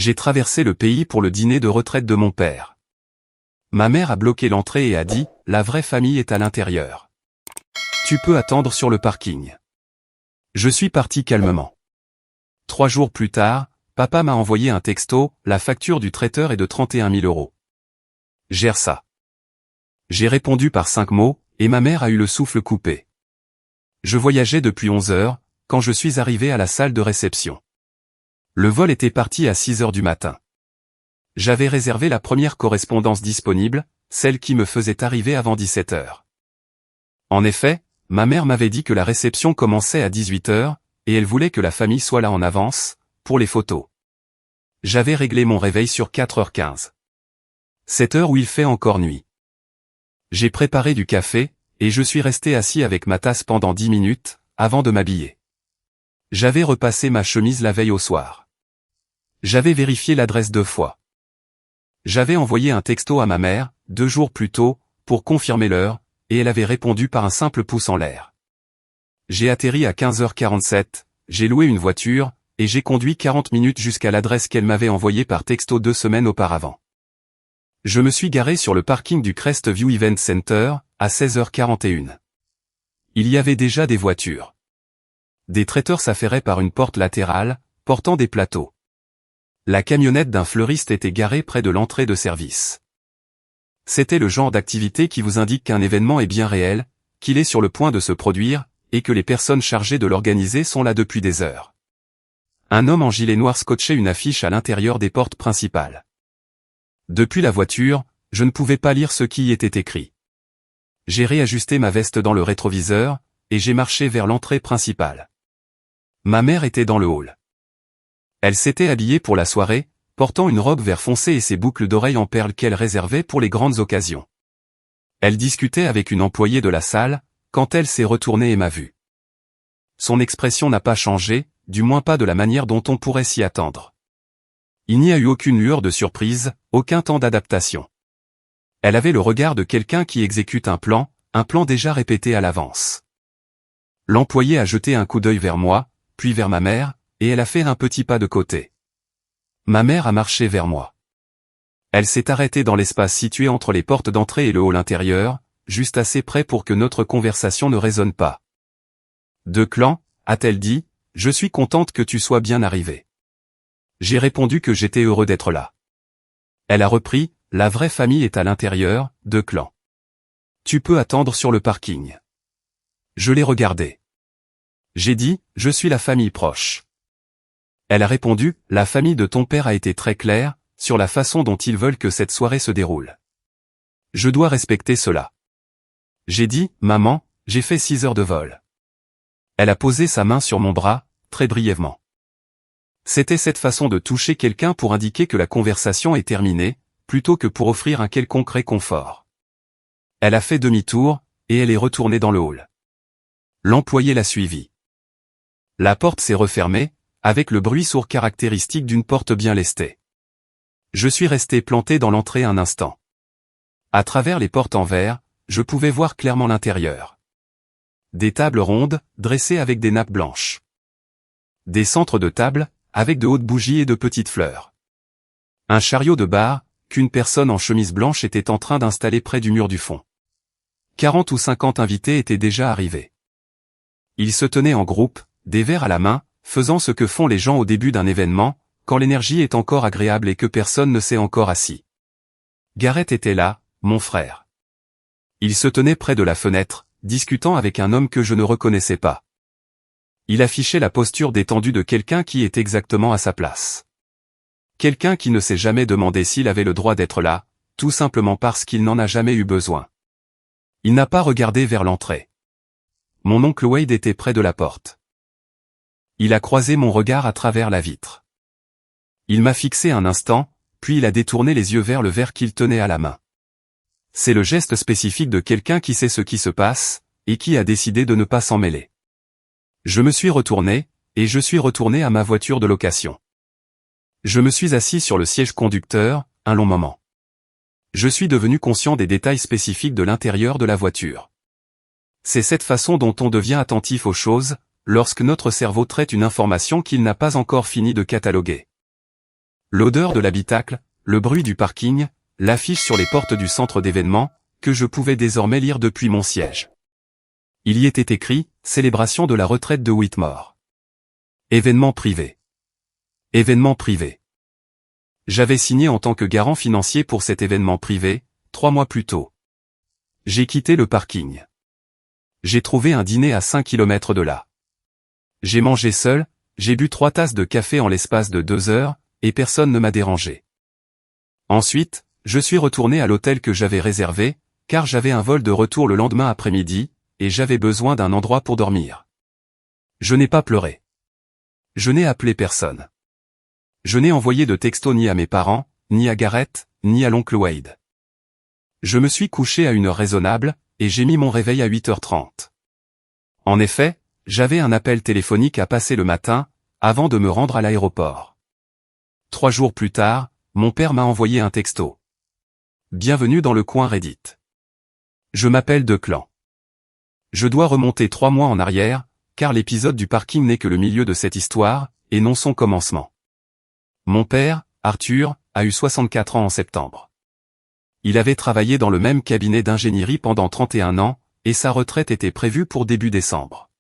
J'ai traversé le pays pour le dîner de retraite de mon père. Ma mère a bloqué l'entrée et a dit, la vraie famille est à l'intérieur. Tu peux attendre sur le parking. Je suis parti calmement. 3 jours plus tard, papa m'a envoyé un texto, la facture du traiteur est de 31 000 €. Gère ça. J'ai répondu par 5 mots, et ma mère a eu le souffle coupé. Je voyageais depuis 11 heures, quand je suis arrivé à la salle de réception. Le vol était parti à 6 heures du matin. J'avais réservé la première correspondance disponible, celle qui me faisait arriver avant 17 heures. En effet, ma mère m'avait dit que la réception commençait à 18 heures, et elle voulait que la famille soit là en avance, pour les photos. J'avais réglé mon réveil sur 4h15. 7 heures où il fait encore nuit. J'ai préparé du café, et je suis resté assis avec ma tasse pendant 10 minutes, avant de m'habiller. J'avais repassé ma chemise la veille au soir. J'avais vérifié l'adresse 2 fois. J'avais envoyé un texto à ma mère, 2 jours plus tôt, pour confirmer l'heure, et elle avait répondu par un simple pouce en l'air. J'ai atterri à 15h47, j'ai loué une voiture, et j'ai conduit 40 minutes jusqu'à l'adresse qu'elle m'avait envoyée par texto 2 semaines auparavant. Je me suis garé sur le parking du Crestview Event Center, à 16h41. Il y avait déjà des voitures. Des traiteurs s'affairaient par une porte latérale, portant des plateaux. La camionnette d'un fleuriste était garée près de l'entrée de service. C'était le genre d'activité qui vous indique qu'un événement est bien réel, qu'il est sur le point de se produire, et que les personnes chargées de l'organiser sont là depuis des heures. Un homme en gilet noir scotchait une affiche à l'intérieur des portes principales. Depuis la voiture, je ne pouvais pas lire ce qui y était écrit. J'ai réajusté ma veste dans le rétroviseur, et j'ai marché vers l'entrée principale. Ma mère était dans le hall. Elle s'était habillée pour la soirée, portant une robe vert foncé et ses boucles d'oreilles en perles qu'elle réservait pour les grandes occasions. Elle discutait avec une employée de la salle, quand elle s'est retournée et m'a vu. Son expression n'a pas changé, du moins pas de la manière dont on pourrait s'y attendre. Il n'y a eu aucune lueur de surprise, aucun temps d'adaptation. Elle avait le regard de quelqu'un qui exécute un plan déjà répété à l'avance. L'employée a jeté un coup d'œil vers moi, puis vers ma mère, et elle a fait un petit pas de côté. Ma mère a marché vers moi. Elle s'est arrêtée dans l'espace situé entre les portes d'entrée et le hall intérieur, juste assez près pour que notre conversation ne résonne pas. « De Clan », a-t-elle dit, « je suis contente que tu sois bien arrivé. » J'ai répondu que j'étais heureux d'être là. Elle a repris, « La vraie famille est à l'intérieur, de Clan. Tu peux attendre sur le parking. » Je l'ai regardée. J'ai dit, « Je suis la famille proche. » Elle a répondu, « La famille de ton père a été très claire, sur la façon dont ils veulent que cette soirée se déroule. Je dois respecter cela. » J'ai dit, « Maman, j'ai fait 6 heures de vol. » Elle a posé sa main sur mon bras, très brièvement. C'était cette façon de toucher quelqu'un pour indiquer que la conversation est terminée, plutôt que pour offrir un quelconque réconfort. Elle a fait demi-tour, et elle est retournée dans le hall. L'employé l'a suivie. La porte s'est refermée, avec le bruit sourd caractéristique d'une porte bien lestée. Je suis resté planté dans l'entrée un instant. À travers les portes en verre, je pouvais voir clairement l'intérieur. Des tables rondes, dressées avec des nappes blanches. Des centres de table, avec de hautes bougies et de petites fleurs. Un chariot de bar, qu'une personne en chemise blanche était en train d'installer près du mur du fond. 40 ou 50 invités étaient déjà arrivés. Ils se tenaient en groupe, des verres à la main, faisant ce que font les gens au début d'un événement, quand l'énergie est encore agréable et que personne ne s'est encore assis. Gareth était là, mon frère. Il se tenait près de la fenêtre, discutant avec un homme que je ne reconnaissais pas. Il affichait la posture détendue de quelqu'un qui est exactement à sa place. Quelqu'un qui ne s'est jamais demandé s'il avait le droit d'être là, tout simplement parce qu'il n'en a jamais eu besoin. Il n'a pas regardé vers l'entrée. Mon oncle Wade était près de la porte. Il a croisé mon regard à travers la vitre. Il m'a fixé un instant, puis il a détourné les yeux vers le verre qu'il tenait à la main. C'est le geste spécifique de quelqu'un qui sait ce qui se passe, et qui a décidé de ne pas s'en mêler. Je me suis retourné, et je suis retourné à ma voiture de location. Je me suis assis sur le siège conducteur, un long moment. Je suis devenu conscient des détails spécifiques de l'intérieur de la voiture. C'est cette façon dont on devient attentif aux choses, lorsque notre cerveau traite une information qu'il n'a pas encore fini de cataloguer. L'odeur de l'habitacle, le bruit du parking, l'affiche sur les portes du centre d'événements, que je pouvais désormais lire depuis mon siège. Il y était écrit « Célébration de la retraite de Whitmore ». Événement privé. Événement privé. J'avais signé en tant que garant financier pour cet événement privé, 3 mois plus tôt. J'ai quitté le parking. J'ai trouvé un dîner à 5 km de là. J'ai mangé seul, j'ai bu 3 tasses de café en l'espace de 2 heures, et personne ne m'a dérangé. Ensuite, je suis retourné à l'hôtel que j'avais réservé, car j'avais un vol de retour le lendemain après-midi, et j'avais besoin d'un endroit pour dormir. Je n'ai pas pleuré. Je n'ai appelé personne. Je n'ai envoyé de texto ni à mes parents, ni à Gareth, ni à l'oncle Wade. Je me suis couché à une heure raisonnable, et j'ai mis mon réveil à 8h30. En effet, j'avais un appel téléphonique à passer le matin, avant de me rendre à l'aéroport. 3 jours plus tard, mon père m'a envoyé un texto. Bienvenue dans le coin Reddit. Je m'appelle Declan. Je dois remonter 3 mois en arrière, car l'épisode du parking n'est que le milieu de cette histoire, et non son commencement. Mon père, Arthur, a eu 64 ans en septembre. Il avait travaillé dans le même cabinet d'ingénierie pendant 31 ans, et sa retraite était prévue pour début décembre.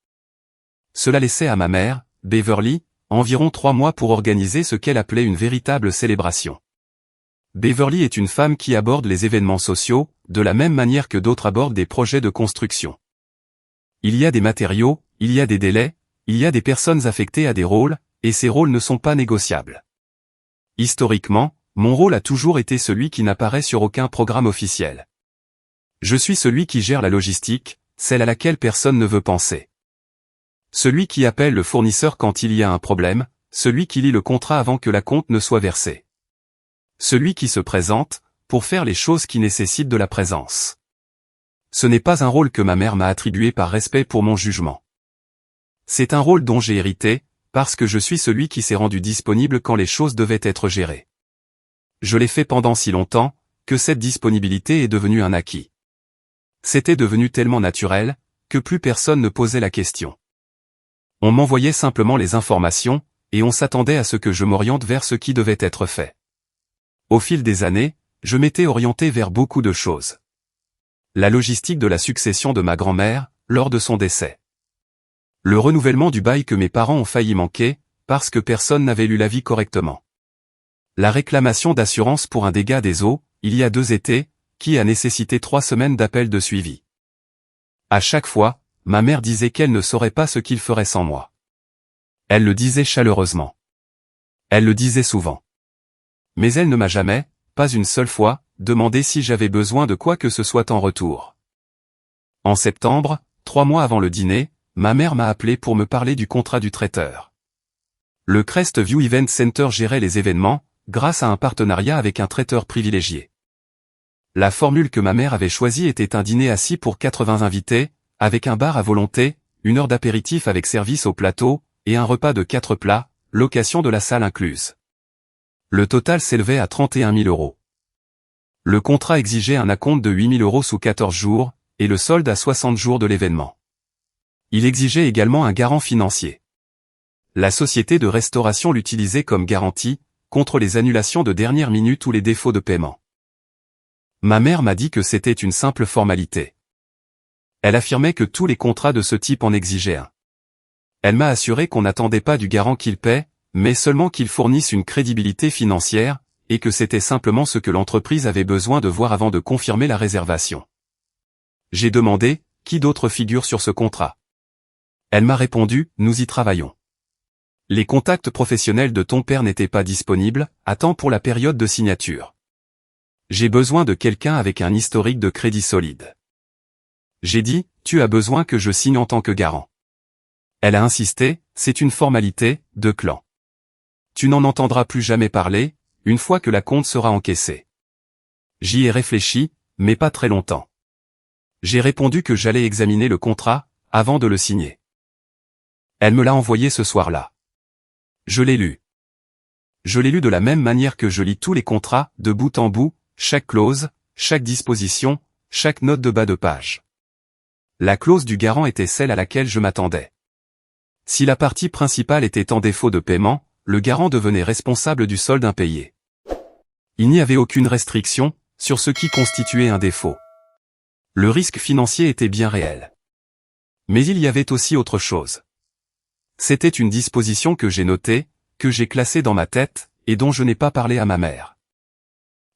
Cela laissait à ma mère, Beverly, environ 3 mois pour organiser ce qu'elle appelait une véritable célébration. Beverly est une femme qui aborde les événements sociaux, de la même manière que d'autres abordent des projets de construction. Il y a des matériaux, il y a des délais, il y a des personnes affectées à des rôles, et ces rôles ne sont pas négociables. Historiquement, mon rôle a toujours été celui qui n'apparaît sur aucun programme officiel. Je suis celui qui gère la logistique, celle à laquelle personne ne veut penser. Celui qui appelle le fournisseur quand il y a un problème, celui qui lit le contrat avant que la compte ne soit versée. Celui qui se présente, pour faire les choses qui nécessitent de la présence. Ce n'est pas un rôle que ma mère m'a attribué par respect pour mon jugement. C'est un rôle dont j'ai hérité, parce que je suis celui qui s'est rendu disponible quand les choses devaient être gérées. Je l'ai fait pendant si longtemps, que cette disponibilité est devenue un acquis. C'était devenu tellement naturel, que plus personne ne posait la question. On m'envoyait simplement les informations, et on s'attendait à ce que je m'oriente vers ce qui devait être fait. Au fil des années, je m'étais orienté vers beaucoup de choses. La logistique de la succession de ma grand-mère, lors de son décès. Le renouvellement du bail que mes parents ont failli manquer, parce que personne n'avait lu l'avis correctement. La réclamation d'assurance pour un dégât des eaux, il y a 2 étés, qui a nécessité 3 semaines d'appel de suivi. À chaque fois, ma mère disait qu'elle ne saurait pas ce qu'il ferait sans moi. Elle le disait chaleureusement. Elle le disait souvent. Mais elle ne m'a jamais, pas une seule fois, demandé si j'avais besoin de quoi que ce soit en retour. En septembre, 3 mois avant le dîner, ma mère m'a appelé pour me parler du contrat du traiteur. Le Crestview Event Center gérait les événements, grâce à un partenariat avec un traiteur privilégié. La formule que ma mère avait choisie était un dîner assis pour 80 invités, avec un bar à volonté, 1 heure d'apéritif avec service au plateau, et un repas de 4 plats, location de la salle incluse. Le total s'élevait à 31 000 €. Le contrat exigeait un acompte de 8 000 € sous 14 jours, et le solde à 60 jours de l'événement. Il exigeait également un garant financier. La société de restauration l'utilisait comme garantie, contre les annulations de dernière minute ou les défauts de paiement. Ma mère m'a dit que c'était une simple formalité. Elle affirmait que tous les contrats de ce type en exigeaient un. Elle m'a assuré qu'on n'attendait pas du garant qu'il paie, mais seulement qu'il fournisse une crédibilité financière, et que c'était simplement ce que l'entreprise avait besoin de voir avant de confirmer la réservation. J'ai demandé, qui d'autre figure sur ce contrat? Elle m'a répondu, nous y travaillons. Les contacts professionnels de ton père n'étaient pas disponibles, à temps pour la période de signature. J'ai besoin de quelqu'un avec un historique de crédit solide. J'ai dit, tu as besoin que je signe en tant que garant. Elle a insisté, c'est une formalité, Declan. Tu n'en entendras plus jamais parler, une fois que la compte sera encaissée. J'y ai réfléchi, mais pas très longtemps. J'ai répondu que j'allais examiner le contrat, avant de le signer. Elle me l'a envoyé ce soir-là. Je l'ai lu. Je l'ai lu de la même manière que je lis tous les contrats, de bout en bout, chaque clause, chaque disposition, chaque note de bas de page. La clause du garant était celle à laquelle je m'attendais. Si la partie principale était en défaut de paiement, le garant devenait responsable du solde impayé. Il n'y avait aucune restriction sur ce qui constituait un défaut. Le risque financier était bien réel. Mais il y avait aussi autre chose. C'était une disposition que j'ai notée, que j'ai classée dans ma tête, et dont je n'ai pas parlé à ma mère.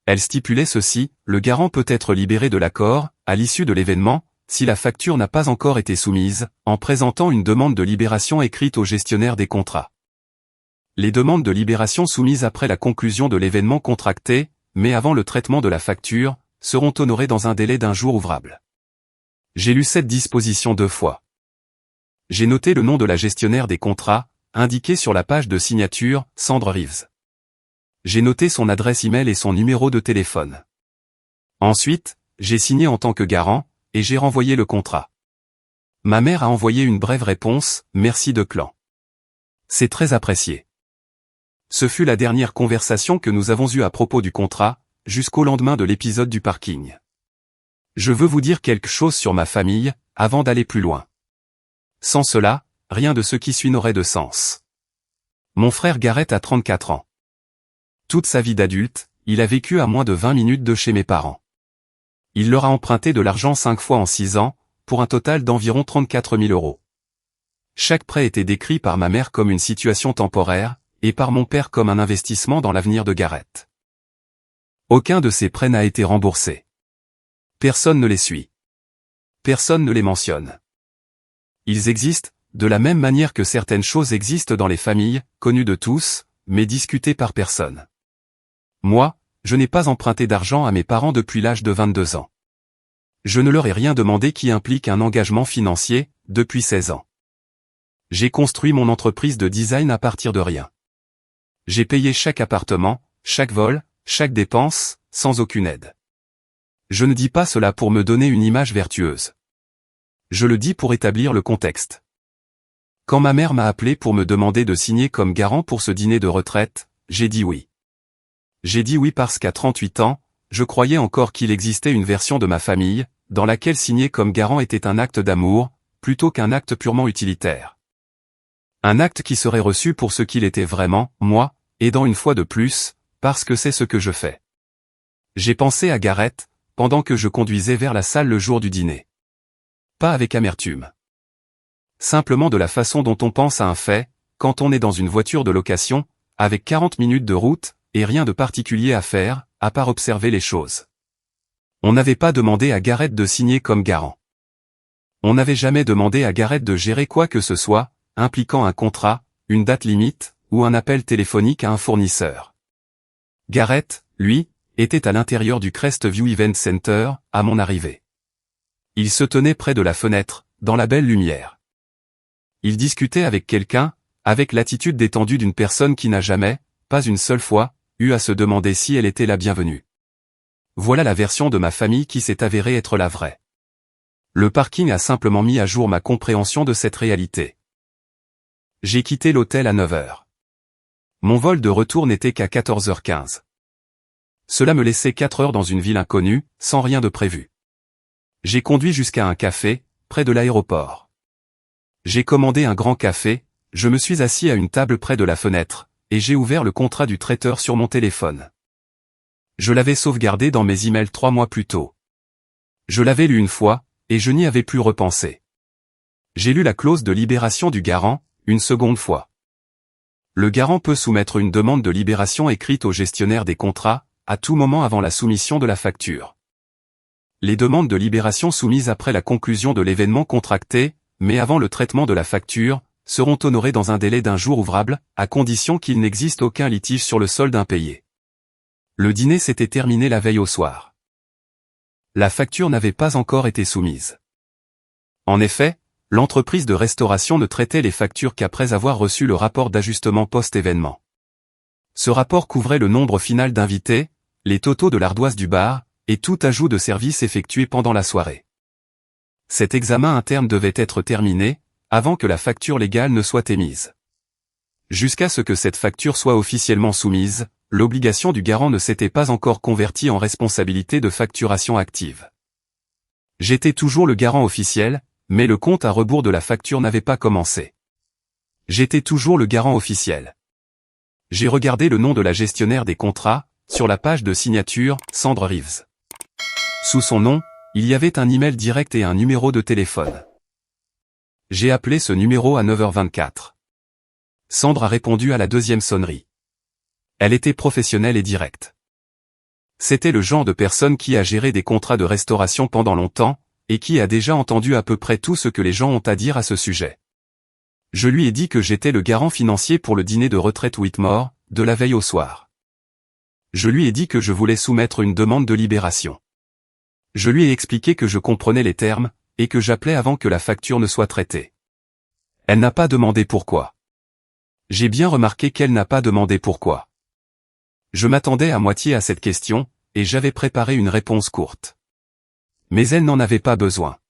Elle stipulait ceci: le garant peut être libéré de l'accord, à l'issue de l'événement, si la facture n'a pas encore été soumise, en présentant une demande de libération écrite au gestionnaire des contrats. Les demandes de libération soumises après la conclusion de l'événement contracté, mais avant le traitement de la facture, seront honorées dans un délai d'1 jour ouvrable. J'ai lu cette disposition 2 fois. J'ai noté le nom de la gestionnaire des contrats, indiqué sur la page de signature, Sandre Reeves. J'ai noté son adresse email et son numéro de téléphone. Ensuite, j'ai signé en tant que garant, et j'ai renvoyé le contrat. Ma mère a envoyé une brève réponse: merci de clan. C'est très apprécié. Ce fut la dernière conversation que nous avons eue à propos du contrat, jusqu'au lendemain de l'épisode du parking. Je veux vous dire quelque chose sur ma famille, avant d'aller plus loin. Sans cela, rien de ce qui suit n'aurait de sens. Mon frère Gareth a 34 ans. Toute sa vie d'adulte, il a vécu à moins de 20 minutes de chez mes parents. Il leur a emprunté de l'argent 5 fois en 6 ans, pour un total d'environ 34 000 €. Chaque prêt était décrit par ma mère comme une situation temporaire, et par mon père comme un investissement dans l'avenir de Gareth. Aucun de ces prêts n'a été remboursé. Personne ne les suit. Personne ne les mentionne. Ils existent, de la même manière que certaines choses existent dans les familles, connues de tous, mais discutées par personne. Moi, je n'ai pas emprunté d'argent à mes parents depuis l'âge de 22 ans. Je ne leur ai rien demandé qui implique un engagement financier, depuis 16 ans. J'ai construit mon entreprise de design à partir de rien. J'ai payé chaque appartement, chaque vol, chaque dépense, sans aucune aide. Je ne dis pas cela pour me donner une image vertueuse. Je le dis pour établir le contexte. Quand ma mère m'a appelé pour me demander de signer comme garant pour ce dîner de retraite, j'ai dit oui. J'ai dit oui parce qu'à 38 ans, je croyais encore qu'il existait une version de ma famille, dans laquelle signer comme garant était un acte d'amour, plutôt qu'un acte purement utilitaire. Un acte qui serait reçu pour ce qu'il était vraiment, moi, aidant une fois de plus, parce que c'est ce que je fais. J'ai pensé à Gareth, pendant que je conduisais vers la salle le jour du dîner. Pas avec amertume. Simplement de la façon dont on pense à un fait, quand on est dans une voiture de location, avec 40 minutes de route, et rien de particulier à faire, à part observer les choses. On n'avait pas demandé à Gareth de signer comme garant. On n'avait jamais demandé à Gareth de gérer quoi que ce soit, impliquant un contrat, une date limite, ou un appel téléphonique à un fournisseur. Gareth, lui, était à l'intérieur du Crestview Event Center, à mon arrivée. Il se tenait près de la fenêtre, dans la belle lumière. Il discutait avec quelqu'un, avec l'attitude détendue d'une personne qui n'a jamais, pas une seule fois, eu à se demander si elle était la bienvenue. Voilà la version de ma famille qui s'est avérée être la vraie. Le parking a simplement mis à jour ma compréhension de cette réalité. J'ai quitté l'hôtel à 9 h. Mon vol de retour n'était qu'à 14h15. Cela me laissait 4 heures dans une ville inconnue, sans rien de prévu. J'ai conduit jusqu'à un café, près de l'aéroport. J'ai commandé un grand café, je me suis assis à une table près de la fenêtre, et j'ai ouvert le contrat du traiteur sur mon téléphone. Je l'avais sauvegardé dans mes emails 3 mois plus tôt. Je l'avais lu une fois, et je n'y avais plus repensé. J'ai lu la clause de libération du garant, une seconde fois. Le garant peut soumettre une demande de libération écrite au gestionnaire des contrats, à tout moment avant la soumission de la facture. Les demandes de libération soumises après la conclusion de l'événement contracté, mais avant le traitement de la facture, seront honorées dans un délai d'1 jour ouvrable, à condition qu'il n'existe aucun litige sur le solde impayé. Le dîner s'était terminé la veille au soir. La facture n'avait pas encore été soumise. En effet, l'entreprise de restauration ne traitait les factures qu'après avoir reçu le rapport d'ajustement post-événement. Ce rapport couvrait le nombre final d'invités, les totaux de l'ardoise du bar, et tout ajout de service effectué pendant la soirée. Cet examen interne devait être terminé, avant que la facture légale ne soit émise. Jusqu'à ce que cette facture soit officiellement soumise, l'obligation du garant ne s'était pas encore convertie en responsabilité de facturation active. J'étais toujours le garant officiel, mais le compte à rebours de la facture n'avait pas commencé. J'étais toujours le garant officiel. J'ai regardé le nom de la gestionnaire des contrats, sur la page de signature, Sandre Reeves. Sous son nom, il y avait un email direct et un numéro de téléphone. J'ai appelé ce numéro à 9h24. Sandre a répondu à la deuxième sonnerie. Elle était professionnelle et directe. C'était le genre de personne qui a géré des contrats de restauration pendant longtemps, et qui a déjà entendu à peu près tout ce que les gens ont à dire à ce sujet. Je lui ai dit que j'étais le garant financier pour le dîner de retraite Whitmore, de la veille au soir. Je lui ai dit que je voulais soumettre une demande de libération. Je lui ai expliqué que je comprenais les termes, et que j'appelais avant que la facture ne soit traitée. Elle n'a pas demandé pourquoi. J'ai bien remarqué qu'elle n'a pas demandé pourquoi. Je m'attendais à moitié à cette question, et j'avais préparé une réponse courte. Mais elle n'en avait pas besoin.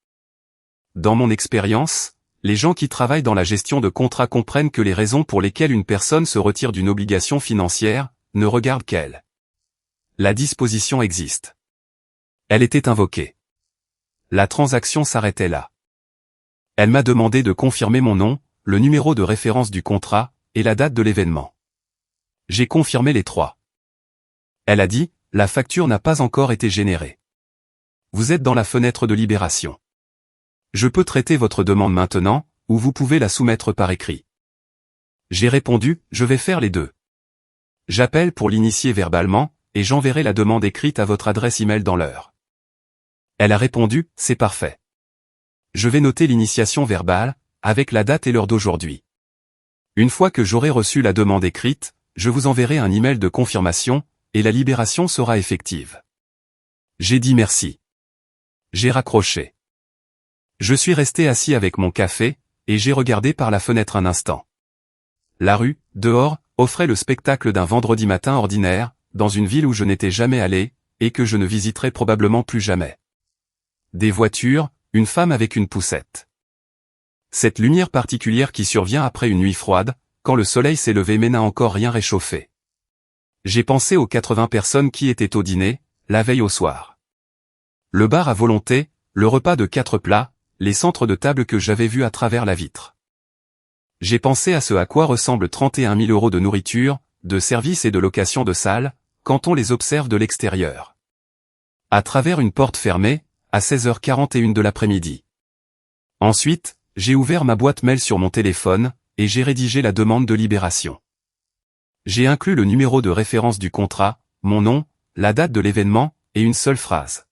Dans mon expérience, les gens qui travaillent dans la gestion de contrats comprennent que les raisons pour lesquelles une personne se retire d'une obligation financière ne regardent qu'elle. La disposition existe. Elle était invoquée. La transaction s'arrêtait là. Elle m'a demandé de confirmer mon nom, le numéro de référence du contrat, et la date de l'événement. J'ai confirmé les trois. Elle a dit, la facture n'a pas encore été générée. Vous êtes dans la fenêtre de libération. Je peux traiter votre demande maintenant, ou vous pouvez la soumettre par écrit. J'ai répondu, je vais faire les deux. J'appelle pour l'initier verbalement, et j'enverrai la demande écrite à votre adresse email dans l'heure. Elle a répondu, c'est parfait. Je vais noter l'initiation verbale, avec la date et l'heure d'aujourd'hui. Une fois que j'aurai reçu la demande écrite, je vous enverrai un email de confirmation, et la libération sera effective. J'ai dit merci. J'ai raccroché. Je suis resté assis avec mon café, et j'ai regardé par la fenêtre un instant. La rue, dehors, offrait le spectacle d'un vendredi matin ordinaire, dans une ville où je n'étais jamais allé, et que je ne visiterai probablement plus jamais. Des voitures, une femme avec une poussette. Cette lumière particulière qui survient après une nuit froide, quand le soleil s'est levé mais n'a encore rien réchauffé. J'ai pensé aux 80 personnes qui étaient au dîner, la veille au soir. Le bar à volonté, le repas de 4 plats, les centres de table que j'avais vus à travers la vitre. J'ai pensé à ce à quoi ressemblent 31 000 € de nourriture, de services et de location de salles, quand on les observe de l'extérieur. À travers une porte fermée, à 16h41 de l'après-midi. Ensuite, j'ai ouvert ma boîte mail sur mon téléphone, et j'ai rédigé la demande de libération. J'ai inclus le numéro de référence du contrat, mon nom, la date de l'événement, et une seule phrase.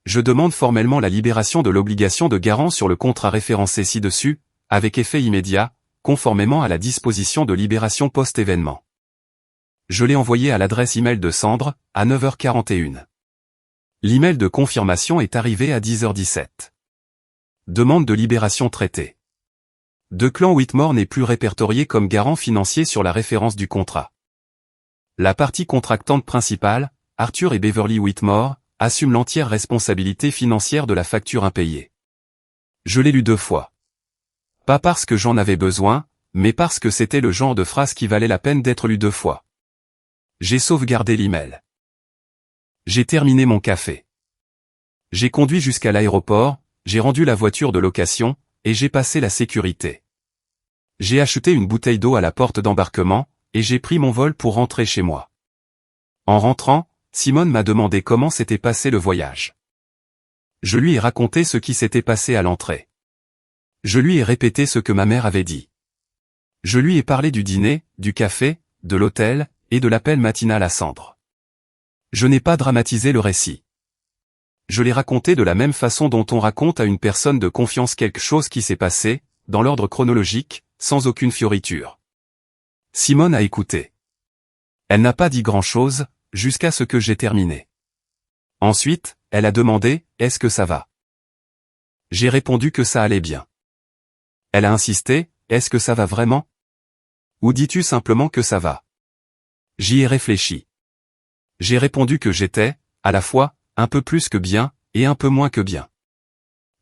Je demande formellement la libération de l'obligation de garant sur le contrat référencé ci-dessus, avec effet immédiat, conformément à la disposition de libération post-événement. Je l'ai envoyé à l'adresse email de Sandre, à 9h41. L'email de confirmation est arrivé à 10h17. Demande de libération traitée. Declan Whitmore n'est plus répertorié comme garant financier sur la référence du contrat. La partie contractante principale, Arthur et Beverly Whitmore, assume l'entière responsabilité financière de la facture impayée. Je l'ai lu 2 fois. Pas parce que j'en avais besoin, mais parce que c'était le genre de phrase qui valait la peine d'être lu 2 fois. J'ai sauvegardé l'email. J'ai terminé mon café. J'ai conduit jusqu'à l'aéroport, j'ai rendu la voiture de location, et j'ai passé la sécurité. J'ai acheté une bouteille d'eau à la porte d'embarquement, et j'ai pris mon vol pour rentrer chez moi. En rentrant, Simone m'a demandé comment s'était passé le voyage. Je lui ai raconté ce qui s'était passé à l'entrée. Je lui ai répété ce que ma mère avait dit. Je lui ai parlé du dîner, du café, de l'hôtel, et de l'appel matinal à Sandre. Je n'ai pas dramatisé le récit. Je l'ai raconté de la même façon dont on raconte à une personne de confiance quelque chose qui s'est passé, dans l'ordre chronologique, sans aucune fioriture. Simone a écouté. Elle n'a pas dit grand-chose, jusqu'à ce que j'ai terminé. Ensuite, elle a demandé, « Est-ce que ça va ?» J'ai répondu que ça allait bien. Elle a insisté, « Est-ce que ça va vraiment ? Ou dis-tu simplement que ça va ?» J'y ai réfléchi. J'ai répondu que j'étais, à la fois, un peu plus que bien, et un peu moins que bien.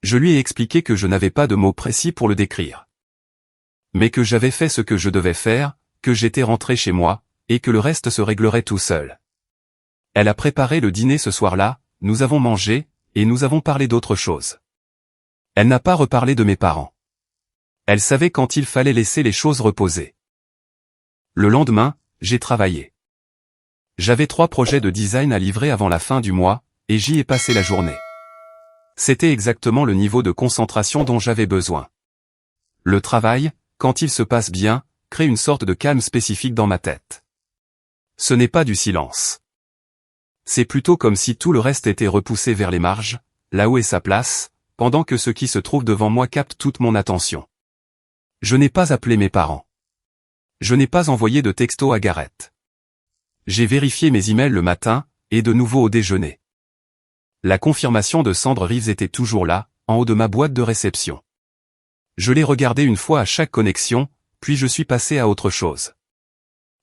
Je lui ai expliqué que je n'avais pas de mots précis pour le décrire. Mais que j'avais fait ce que je devais faire, que j'étais rentré chez moi, et que le reste se réglerait tout seul. Elle a préparé le dîner ce soir-là, nous avons mangé, et nous avons parlé d'autre chose. Elle n'a pas reparlé de mes parents. Elle savait quand il fallait laisser les choses reposer. Le lendemain, j'ai travaillé. J'avais 3 projets de design à livrer avant la fin du mois, et j'y ai passé la journée. C'était exactement le niveau de concentration dont j'avais besoin. Le travail, quand il se passe bien, crée une sorte de calme spécifique dans ma tête. Ce n'est pas du silence. C'est plutôt comme si tout le reste était repoussé vers les marges, là où est sa place, pendant que ce qui se trouve devant moi capte toute mon attention. Je n'ai pas appelé mes parents. Je n'ai pas envoyé de texto à Gareth. J'ai vérifié mes emails le matin, et de nouveau au déjeuner. La confirmation de Sandre Reeves était toujours là, en haut de ma boîte de réception. Je l'ai regardée une fois à chaque connexion, puis je suis passé à autre chose.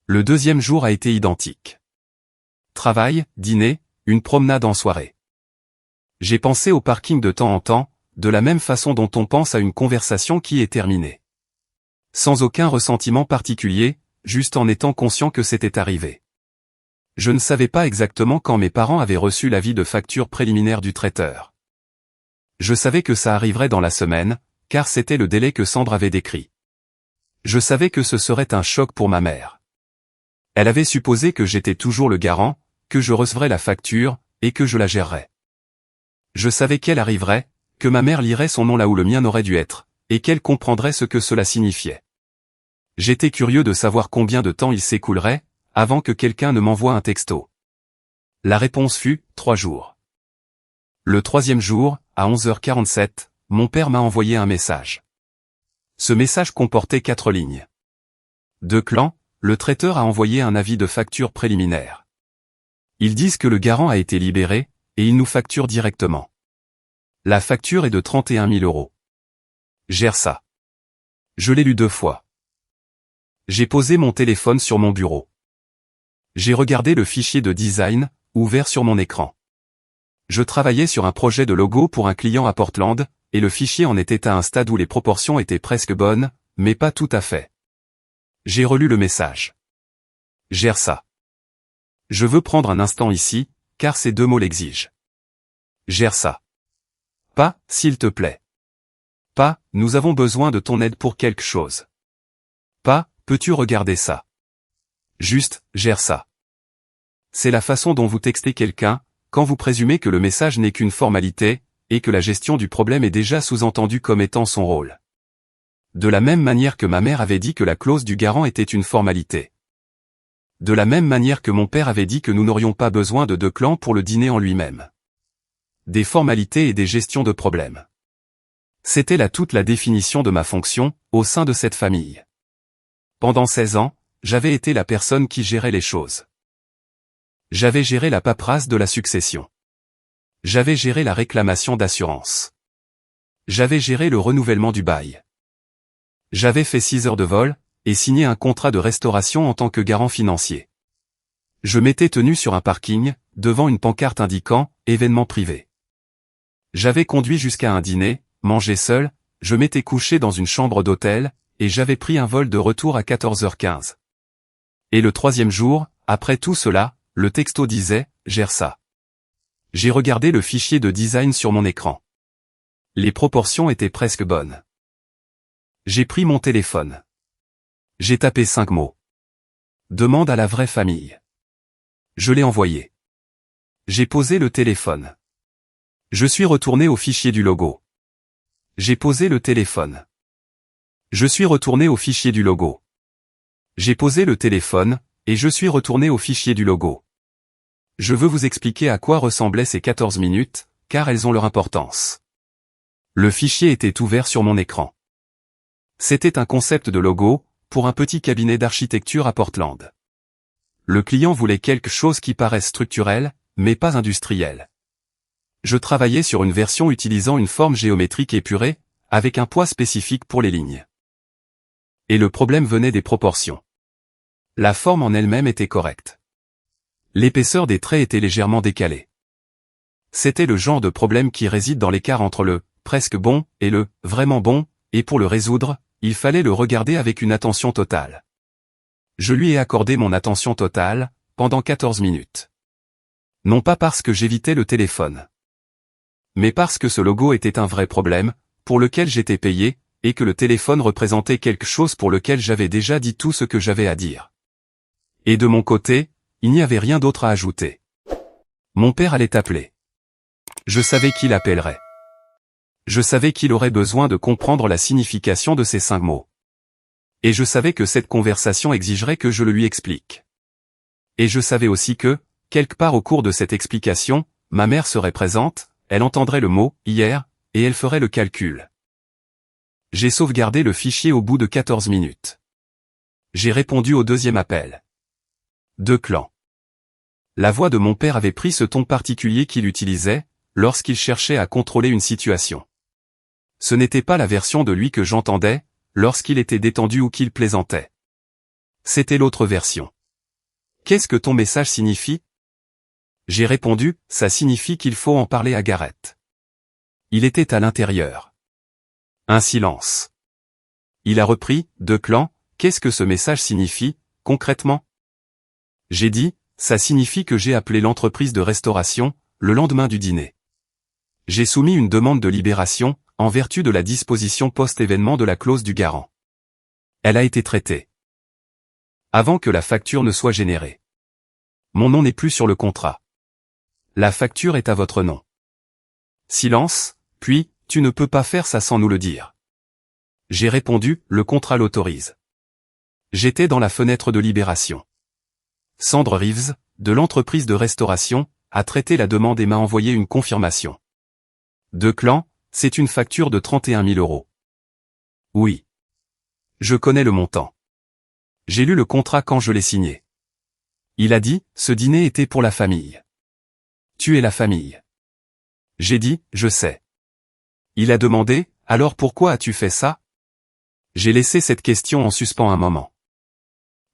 Le deuxième jour a été identique. Travail, dîner, une promenade en soirée. J'ai pensé au parking de temps en temps, de la même façon dont on pense à une conversation qui est terminée. Sans aucun ressentiment particulier, juste en étant conscient que c'était arrivé. Je ne savais pas exactement quand mes parents avaient reçu l'avis de facture préliminaire du traiteur. Je savais que ça arriverait dans la semaine, car c'était le délai que Sandre avait décrit. Je savais que ce serait un choc pour ma mère. Elle avait supposé que j'étais toujours le garant, que je recevrais la facture, et que je la gérerais. Je savais qu'elle arriverait, que ma mère lirait son nom là où le mien aurait dû être, et qu'elle comprendrait ce que cela signifiait. J'étais curieux de savoir combien de temps il s'écoulerait, avant que quelqu'un ne m'envoie un texto. La réponse fut, 3 jours. Le 3e jour, à 11h47, mon père m'a envoyé un message. Ce message comportait 4 lignes. De Clan, le traiteur a envoyé un avis de facture préliminaire. Ils disent que le garant a été libéré, et ils nous facturent directement. La facture est de 31 000 €. Gère ça. Je l'ai lu 2 fois. J'ai posé mon téléphone sur mon bureau. J'ai regardé le fichier de design, ouvert sur mon écran. Je travaillais sur un projet de logo pour un client à Portland, et le fichier en était à un stade où les proportions étaient presque bonnes, mais pas tout à fait. J'ai relu le message. Gère ça. Je veux prendre un instant ici, car ces 2 mots l'exigent. Gère ça. Pas, s'il te plaît. Pas, nous avons besoin de ton aide pour quelque chose. Pas, peux-tu regarder ça? Juste, gère ça. C'est la façon dont vous textez quelqu'un, quand vous présumez que le message n'est qu'une formalité, et que la gestion du problème est déjà sous-entendue comme étant son rôle. De la même manière que ma mère avait dit que la clause du garant était une formalité. De la même manière que mon père avait dit que nous n'aurions pas besoin de 2 clans pour le dîner en lui-même. Des formalités et des gestions de problèmes. C'était là toute la définition de ma fonction, au sein de cette famille. Pendant 16 ans, j'avais été la personne qui gérait les choses. J'avais géré la paperasse de la succession. J'avais géré la réclamation d'assurance. J'avais géré le renouvellement du bail. J'avais fait 6 heures de vol, et signé un contrat de restauration en tant que garant financier. Je m'étais tenu sur un parking, devant une pancarte indiquant « événement privé ». J'avais conduit jusqu'à un dîner, mangé seul, je m'étais couché dans une chambre d'hôtel, et j'avais pris un vol de retour à 14h15. Et le 3e jour, après tout cela, le texto disait « gère ça ». J'ai regardé le fichier de design sur mon écran. Les proportions étaient presque bonnes. J'ai pris mon téléphone. J'ai tapé 5 mots. Demande à la vraie famille. Je l'ai envoyé. J'ai posé le téléphone. Je suis retourné au fichier du logo. J'ai posé le téléphone. Je suis retourné au fichier du logo. J'ai posé le téléphone, et je suis retourné au fichier du logo. Je veux vous expliquer à quoi ressemblaient ces 14 minutes, car elles ont leur importance. Le fichier était ouvert sur mon écran. C'était un concept de logo, pour un petit cabinet d'architecture à Portland. Le client voulait quelque chose qui paraisse structurel, mais pas industriel. Je travaillais sur une version utilisant une forme géométrique épurée, avec un poids spécifique pour les lignes. Et le problème venait des proportions. La forme en elle-même était correcte. L'épaisseur des traits était légèrement décalée. C'était le genre de problème qui réside dans l'écart entre le « presque bon » et le « vraiment bon », et pour le résoudre, il fallait le regarder avec une attention totale. Je lui ai accordé mon attention totale, pendant 14 minutes. Non pas parce que j'évitais le téléphone. Mais parce que ce logo était un vrai problème, pour lequel j'étais payé, et que le téléphone représentait quelque chose pour lequel j'avais déjà dit tout ce que j'avais à dire. Et de mon côté, il n'y avait rien d'autre à ajouter. Mon père allait appeler. Je savais qu'il appellerait. Je savais qu'il aurait besoin de comprendre la signification de ces 5 mots. Et je savais que cette conversation exigerait que je le lui explique. Et je savais aussi que, quelque part au cours de cette explication, ma mère serait présente, elle entendrait le mot « hier » et elle ferait le calcul. J'ai sauvegardé le fichier au bout de 14 minutes. J'ai répondu au deuxième appel. De clan. La voix de mon père avait pris ce ton particulier qu'il utilisait, lorsqu'il cherchait à contrôler une situation. Ce n'était pas la version de lui que j'entendais, lorsqu'il était détendu ou qu'il plaisantait. C'était l'autre version. Qu'est-ce que ton message signifie? J'ai répondu, ça signifie qu'il faut en parler à Gareth. Il était à l'intérieur. Un silence. Il a repris, de clan, qu'est-ce que ce message signifie, concrètement? J'ai dit, ça signifie que j'ai appelé l'entreprise de restauration, le lendemain du dîner. J'ai soumis une demande de libération, en vertu de la disposition post-événement de la clause du garant. Elle a été traitée. Avant que la facture ne soit générée. Mon nom n'est plus sur le contrat. La facture est à votre nom. Silence, puis, tu ne peux pas faire ça sans nous le dire. J'ai répondu, le contrat l'autorise. J'étais dans la fenêtre de libération. Sandre Reeves, de l'entreprise de restauration, a traité la demande et m'a envoyé une confirmation. De clan, c'est une facture de 31 000 €. Oui. Je connais le montant. J'ai lu le contrat quand je l'ai signé. Il a dit, ce dîner était pour la famille. Tu es la famille. J'ai dit, je sais. Il a demandé, alors pourquoi as-tu fait ça? J'ai laissé cette question en suspens un moment.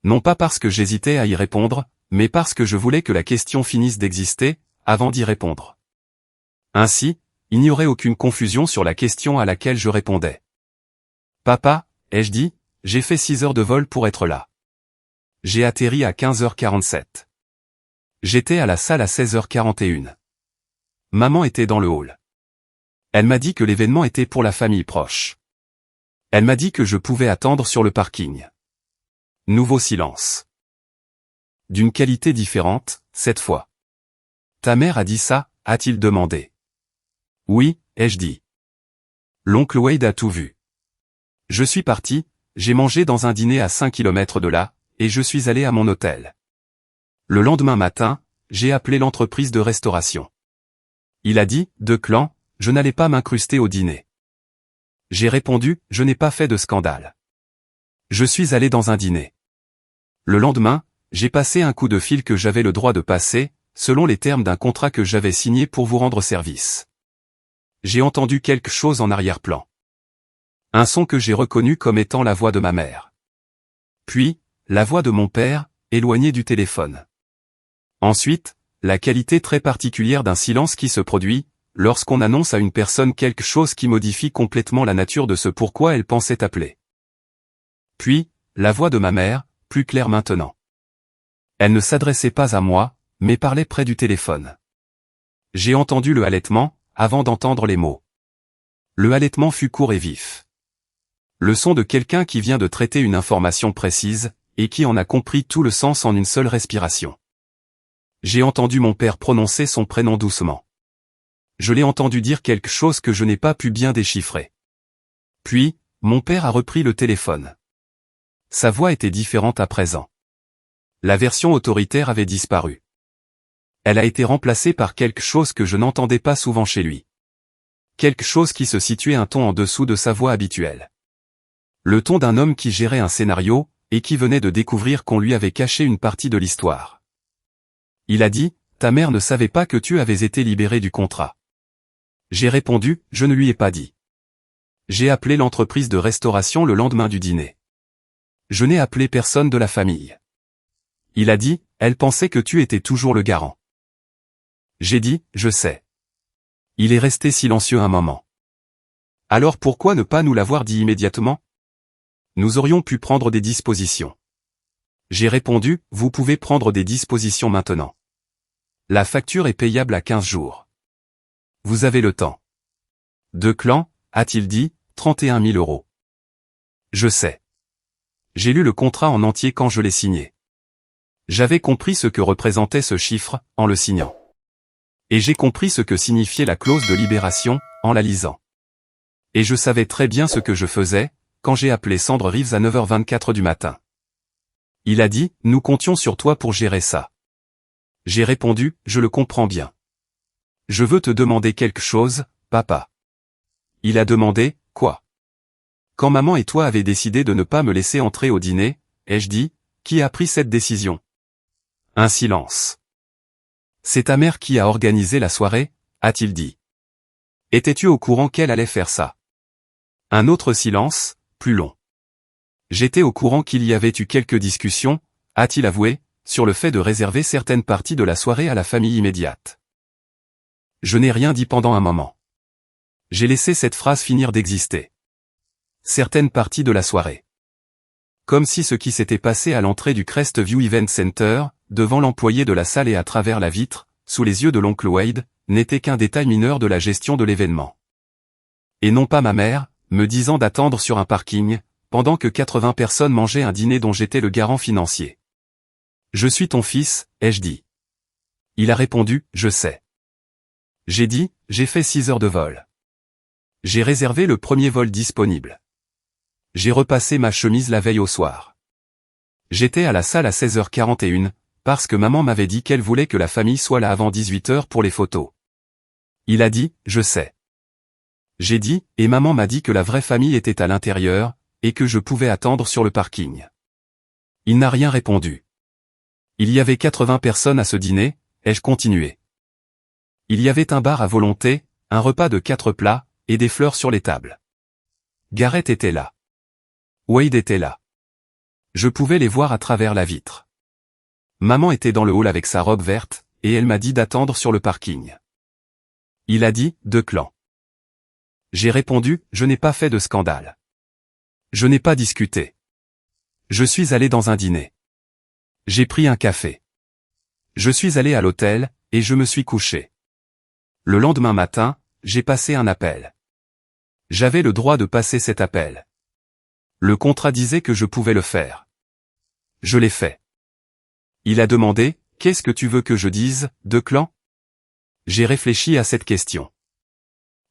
Non pas parce que j'hésitais à y répondre, mais parce que je voulais que la question finisse d'exister, avant d'y répondre. Ainsi, il n'y aurait aucune confusion sur la question à laquelle je répondais. Papa, ai-je dit, j'ai fait 6 heures de vol pour être là. J'ai atterri à 15h47. J'étais à la salle à 16h41. Maman était dans le hall. Elle m'a dit que l'événement était pour la famille proche. Elle m'a dit que je pouvais attendre sur le parking. Nouveau silence. D'une qualité différente, cette fois. Ta mère a dit ça, a-t-il demandé. Oui, ai-je dit. L'oncle Wade a tout vu. Je suis parti, j'ai mangé dans un dîner à 5 km de là, et je suis allé à mon hôtel. Le lendemain matin, j'ai appelé l'entreprise de restauration. Il a dit, de clan, je n'allais pas m'incruster au dîner. J'ai répondu, je n'ai pas fait de scandale. Je suis allé dans un dîner. Le lendemain, j'ai passé un coup de fil que j'avais le droit de passer, selon les termes d'un contrat que j'avais signé pour vous rendre service. J'ai entendu quelque chose en arrière-plan. Un son que j'ai reconnu comme étant la voix de ma mère. Puis, la voix de mon père, éloignée du téléphone. Ensuite, la qualité très particulière d'un silence qui se produit, lorsqu'on annonce à une personne quelque chose qui modifie complètement la nature de ce pourquoi elle pensait appeler. Puis, la voix de ma mère, plus claire maintenant. Elle ne s'adressait pas à moi, mais parlait près du téléphone. J'ai entendu le halètement, avant d'entendre les mots. Le halètement fut court et vif. Le son de quelqu'un qui vient de traiter une information précise, et qui en a compris tout le sens en une seule respiration. J'ai entendu mon père prononcer son prénom doucement. Je l'ai entendu dire quelque chose que je n'ai pas pu bien déchiffrer. Puis, mon père a repris le téléphone. Sa voix était différente à présent. La version autoritaire avait disparu. Elle a été remplacée par quelque chose que je n'entendais pas souvent chez lui. Quelque chose qui se situait un ton en dessous de sa voix habituelle. Le ton d'un homme qui gérait un scénario, et qui venait de découvrir qu'on lui avait caché une partie de l'histoire. Il a dit, ta mère ne savait pas que tu avais été libéré du contrat. J'ai répondu, je ne lui ai pas dit. J'ai appelé l'entreprise de restauration le lendemain du dîner. Je n'ai appelé personne de la famille. Il a dit, elle pensait que tu étais toujours le garant. J'ai dit, je sais. Il est resté silencieux un moment. Alors pourquoi ne pas nous l'avoir dit immédiatement? Nous aurions pu prendre des dispositions. J'ai répondu, vous pouvez prendre des dispositions maintenant. La facture est payable à 15 jours. Vous avez le temps. De clan, a-t-il dit, 31 000 €. Je sais. J'ai lu le contrat en entier quand je l'ai signé. J'avais compris ce que représentait ce chiffre, en le signant. Et j'ai compris ce que signifiait la clause de libération, en la lisant. Et je savais très bien ce que je faisais, quand j'ai appelé Sandre Reeves à 9h24 du matin. Il a dit, nous comptions sur toi pour gérer ça. J'ai répondu, je le comprends bien. Je veux te demander quelque chose, papa. Il a demandé, quoi? Quand maman et toi avez décidé de ne pas me laisser entrer au dîner, ai-je dit, qui a pris cette décision? Un silence. C'est ta mère qui a organisé la soirée, a-t-il dit. Étais-tu au courant qu'elle allait faire ça? Un autre silence, plus long. J'étais au courant qu'il y avait eu quelques discussions, a-t-il avoué, sur le fait de réserver certaines parties de la soirée à la famille immédiate. Je n'ai rien dit pendant un moment. J'ai laissé cette phrase finir d'exister. Certaines parties de la soirée. Comme si ce qui s'était passé à l'entrée du Crestview Event Center, devant l'employé de la salle et à travers la vitre, sous les yeux de l'oncle Wade, n'était qu'un détail mineur de la gestion de l'événement. Et non pas ma mère, me disant d'attendre sur un parking, pendant que 80 personnes mangeaient un dîner dont j'étais le garant financier. Je suis ton fils, ai-je dit. Il a répondu, je sais. J'ai dit, j'ai fait 6 heures de vol. J'ai réservé le premier vol disponible. J'ai repassé ma chemise la veille au soir. J'étais à la salle à 16h41, parce que maman m'avait dit qu'elle voulait que la famille soit là avant 18h pour les photos. Il a dit, je sais. J'ai dit, et maman m'a dit que la vraie famille était à l'intérieur, et que je pouvais attendre sur le parking. Il n'a rien répondu. Il y avait 80 personnes à ce dîner, ai-je continué. Il y avait un bar à volonté, un repas de 4 plats, et des fleurs sur les tables. Garrett était là. Wade était là. Je pouvais les voir à travers la vitre. Maman était dans le hall avec sa robe verte, et elle m'a dit d'attendre sur le parking. Il a dit, 2 clans. J'ai répondu, je n'ai pas fait de scandale. Je n'ai pas discuté. Je suis allé dans un dîner. J'ai pris un café. Je suis allé à l'hôtel, et je me suis couché. Le lendemain matin, j'ai passé un appel. J'avais le droit de passer cet appel. Le contrat disait que je pouvais le faire. Je l'ai fait. Il a demandé, qu'est-ce que tu veux que je dise, 2 clans? J'ai réfléchi à cette question.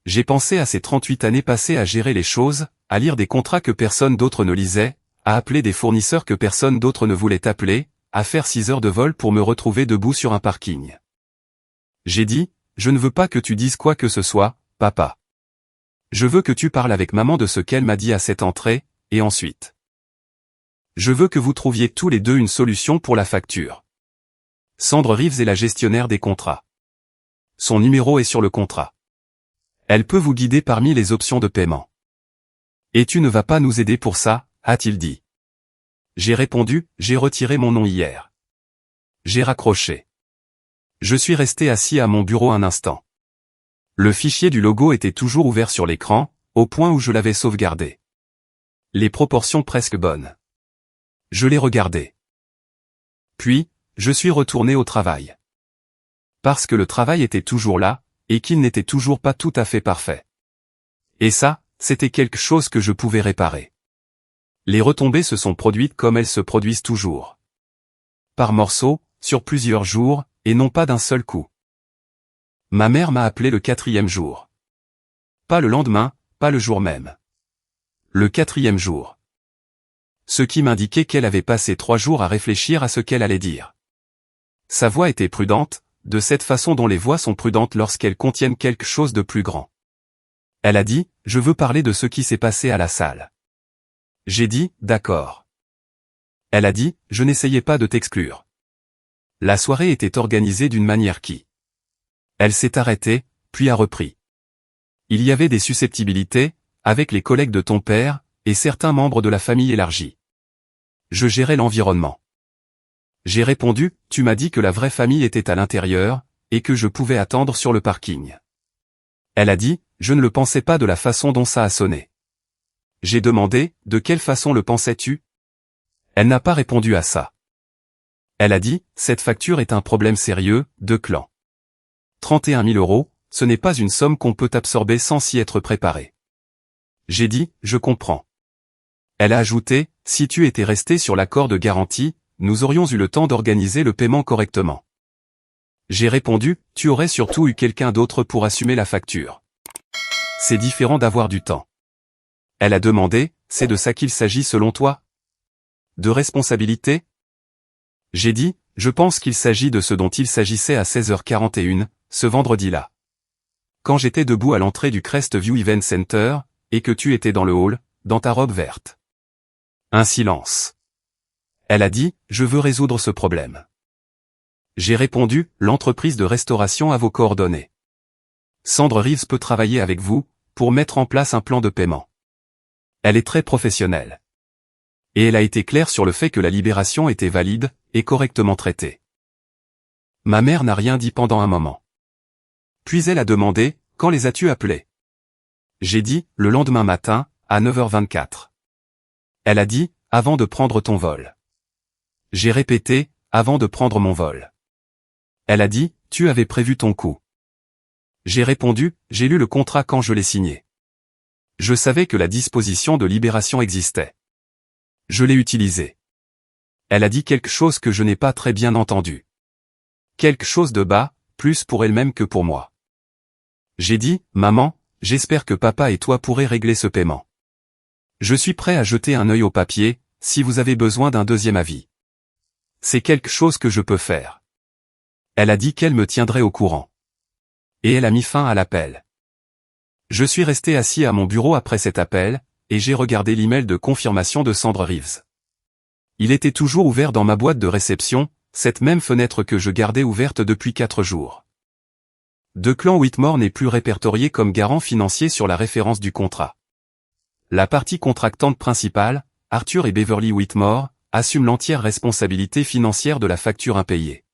J'ai pensé à ces 38 années passées à gérer les choses, à lire des contrats que personne d'autre ne lisait, à appeler des fournisseurs que personne d'autre ne voulait appeler, à faire 6 heures de vol pour me retrouver debout sur un parking. J'ai dit, je ne veux pas que tu dises quoi que ce soit, papa. Je veux que tu parles avec maman de ce qu'elle m'a dit à cette entrée, et ensuite. Je veux que vous trouviez tous les deux une solution pour la facture. Sandre Reeves est la gestionnaire des contrats. Son numéro est sur le contrat. Elle peut vous guider parmi les options de paiement. Et tu ne vas pas nous aider pour ça, a-t-il dit. J'ai répondu, j'ai retiré mon nom hier. J'ai raccroché. Je suis resté assis à mon bureau un instant. Le fichier du logo était toujours ouvert sur l'écran, au point où je l'avais sauvegardé. Les proportions presque bonnes. Je l'ai regardé. Puis, je suis retourné au travail. Parce que le travail était toujours là, et qu'il n'était toujours pas tout à fait parfait. Et ça, c'était quelque chose que je pouvais réparer. Les retombées se sont produites comme elles se produisent toujours. Par morceaux, sur plusieurs jours, et non pas d'un seul coup. Ma mère m'a appelé le 4e jour. Pas le lendemain, pas le jour même. Le 4e jour. Ce qui m'indiquait qu'elle avait passé 3 jours à réfléchir à ce qu'elle allait dire. Sa voix était prudente, de cette façon dont les voix sont prudentes lorsqu'elles contiennent quelque chose de plus grand. Elle a dit, je veux parler de ce qui s'est passé à la salle. J'ai dit, d'accord. Elle a dit, je n'essayais pas de t'exclure. La soirée était organisée d'une manière qui. Elle s'est arrêtée, puis a repris. Il y avait des susceptibilités, avec les collègues de ton père, et certains membres de la famille élargie. Je gérais l'environnement. J'ai répondu, tu m'as dit que la vraie famille était à l'intérieur, et que je pouvais attendre sur le parking. Elle a dit, je ne le pensais pas de la façon dont ça a sonné. J'ai demandé, de quelle façon le pensais-tu? Elle n'a pas répondu à ça. Elle a dit, cette facture est un problème sérieux, 2 clans. 31 000 €, ce n'est pas une somme qu'on peut absorber sans s'y être préparé. J'ai dit, je comprends. Elle a ajouté, si tu étais resté sur l'accord de garantie, nous aurions eu le temps d'organiser le paiement correctement. J'ai répondu, tu aurais surtout eu quelqu'un d'autre pour assumer la facture. C'est différent d'avoir du temps. Elle a demandé, c'est de ça qu'il s'agit selon toi? De responsabilité? J'ai dit, je pense qu'il s'agit de ce dont il s'agissait à 16h41, ce vendredi-là. Quand j'étais debout à l'entrée du Crestview Event Center, et que tu étais dans le hall, dans ta robe verte. Un silence. Elle a dit, je veux résoudre ce problème. J'ai répondu, l'entreprise de restauration a vos coordonnées. Sandre Reeves peut travailler avec vous, pour mettre en place un plan de paiement. Elle est très professionnelle. Et elle a été claire sur le fait que la libération était valide, et correctement traitée. Ma mère n'a rien dit pendant un moment. Puis elle a demandé, quand les as-tu appelés? J'ai dit, le lendemain matin, à 9h24. Elle a dit, avant de prendre ton vol. J'ai répété, avant de prendre mon vol. Elle a dit, tu avais prévu ton coup. J'ai répondu, j'ai lu le contrat quand je l'ai signé. Je savais que la disposition de libération existait. Je l'ai utilisée. Elle a dit quelque chose que je n'ai pas très bien entendu. Quelque chose de bas, plus pour elle-même que pour moi. J'ai dit, maman, j'espère que papa et toi pourrez régler ce paiement. Je suis prêt à jeter un œil au papier, si vous avez besoin d'un deuxième avis. C'est quelque chose que je peux faire. Elle a dit qu'elle me tiendrait au courant. Et elle a mis fin à l'appel. Je suis resté assis à mon bureau après cet appel, et j'ai regardé l'email de confirmation de Sandre Reeves. Il était toujours ouvert dans ma boîte de réception, cette même fenêtre que je gardais ouverte depuis 4 jours. Declan Whitmore n'est plus répertorié comme garant financier sur la référence du contrat. La partie contractante principale, Arthur et Beverly Whitmore, assume l'entière responsabilité financière de la facture impayée.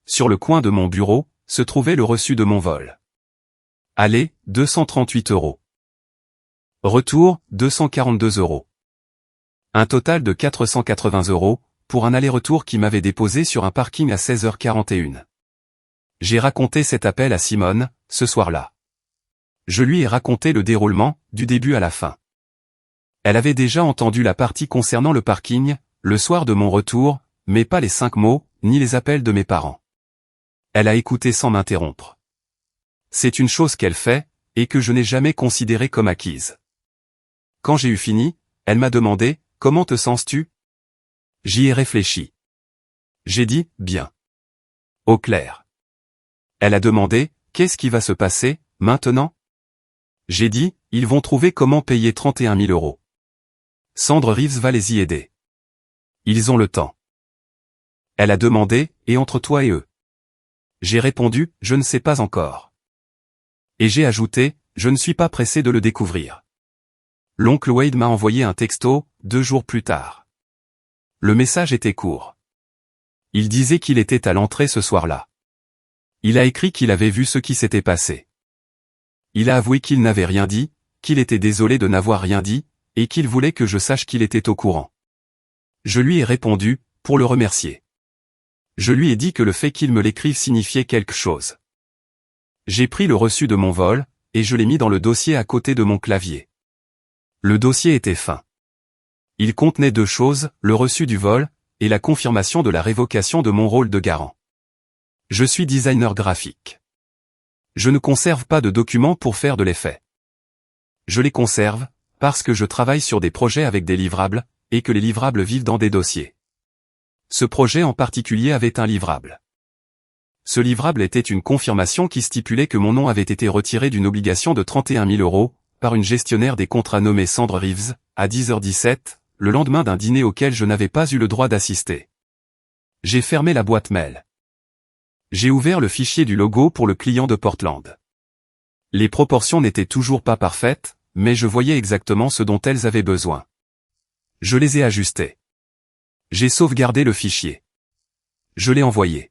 Sur le coin de mon bureau, se trouvait le reçu de mon vol. Aller, 238 €. Retour, 242 €. Un total de 480 €, pour un aller-retour qui m'avait déposé sur un parking à 16h41. J'ai raconté cet appel à Simone, ce soir-là. Je lui ai raconté le déroulement, du début à la fin. Elle avait déjà entendu la partie concernant le parking, le soir de mon retour, mais pas les 5 mots, ni les appels de mes parents. Elle a écouté sans m'interrompre. C'est une chose qu'elle fait, et que je n'ai jamais considérée comme acquise. Quand j'ai eu fini, elle m'a demandé, « Comment te sens-tu » J'y ai réfléchi. J'ai dit, « Bien. » Au clair. Elle a demandé, « Qu'est-ce qui va se passer, maintenant » J'ai dit, « Ils vont trouver comment payer 31 000 €. Sandre Reeves va les y aider. Ils ont le temps. » Elle a demandé, « Et entre toi et eux » J'ai répondu, « Je ne sais pas encore. » Et j'ai ajouté, « Je ne suis pas pressé de le découvrir. » L'oncle Wade m'a envoyé un texto, 2 jours plus tard. Le message était court. Il disait qu'il était à l'entrée ce soir-là. Il a écrit qu'il avait vu ce qui s'était passé. Il a avoué qu'il n'avait rien dit, qu'il était désolé de n'avoir rien dit, et qu'il voulait que je sache qu'il était au courant. Je lui ai répondu, pour le remercier. Je lui ai dit que le fait qu'il me l'écrive signifiait quelque chose. J'ai pris le reçu de mon vol, et je l'ai mis dans le dossier à côté de mon clavier. Le dossier était fin. Il contenait 2 choses, le reçu du vol, et la confirmation de la révocation de mon rôle de garant. Je suis designer graphique. Je ne conserve pas de documents pour faire de l'effet. Je les conserve, parce que je travaille sur des projets avec des livrables, et que les livrables vivent dans des dossiers. Ce projet en particulier avait un livrable. Ce livrable était une confirmation qui stipulait que mon nom avait été retiré d'une obligation de 31 000 €, par une gestionnaire des contrats nommée Sandre Reeves, à 10h17, le lendemain d'un dîner auquel je n'avais pas eu le droit d'assister. J'ai fermé la boîte mail. J'ai ouvert le fichier du logo pour le client de Portland. Les proportions n'étaient toujours pas parfaites, mais je voyais exactement ce dont elles avaient besoin. Je les ai ajustées. J'ai sauvegardé le fichier. Je l'ai envoyé.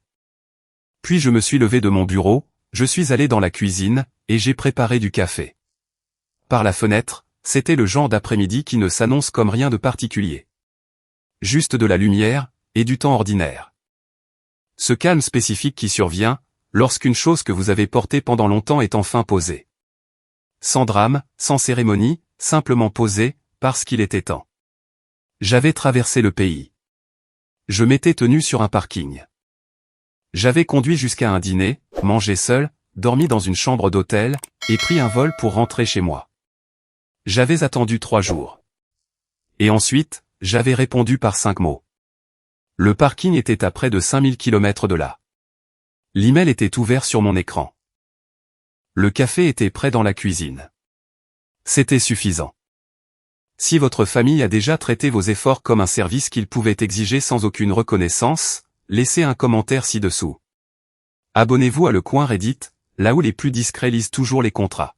Puis je me suis levé de mon bureau, je suis allé dans la cuisine, et j'ai préparé du café. Par la fenêtre, c'était le genre d'après-midi qui ne s'annonce comme rien de particulier. Juste de la lumière, et du temps ordinaire. Ce calme spécifique qui survient, lorsqu'une chose que vous avez portée pendant longtemps est enfin posée. Sans drame, sans cérémonie, simplement posée, parce qu'il était temps. J'avais traversé le pays. Je m'étais tenu sur un parking. J'avais conduit jusqu'à un dîner, mangé seul, dormi dans une chambre d'hôtel, et pris un vol pour rentrer chez moi. J'avais attendu 3 jours. Et ensuite, j'avais répondu par 5 mots. Le parking était à près de 5000 km de là. L'email était ouvert sur mon écran. Le café était prêt dans la cuisine. C'était suffisant. Si votre famille a déjà traité vos efforts comme un service qu'ils pouvaient exiger sans aucune reconnaissance, laissez un commentaire ci-dessous. Abonnez-vous à Le Coin Reddit, là où les plus discrets lisent toujours les contrats.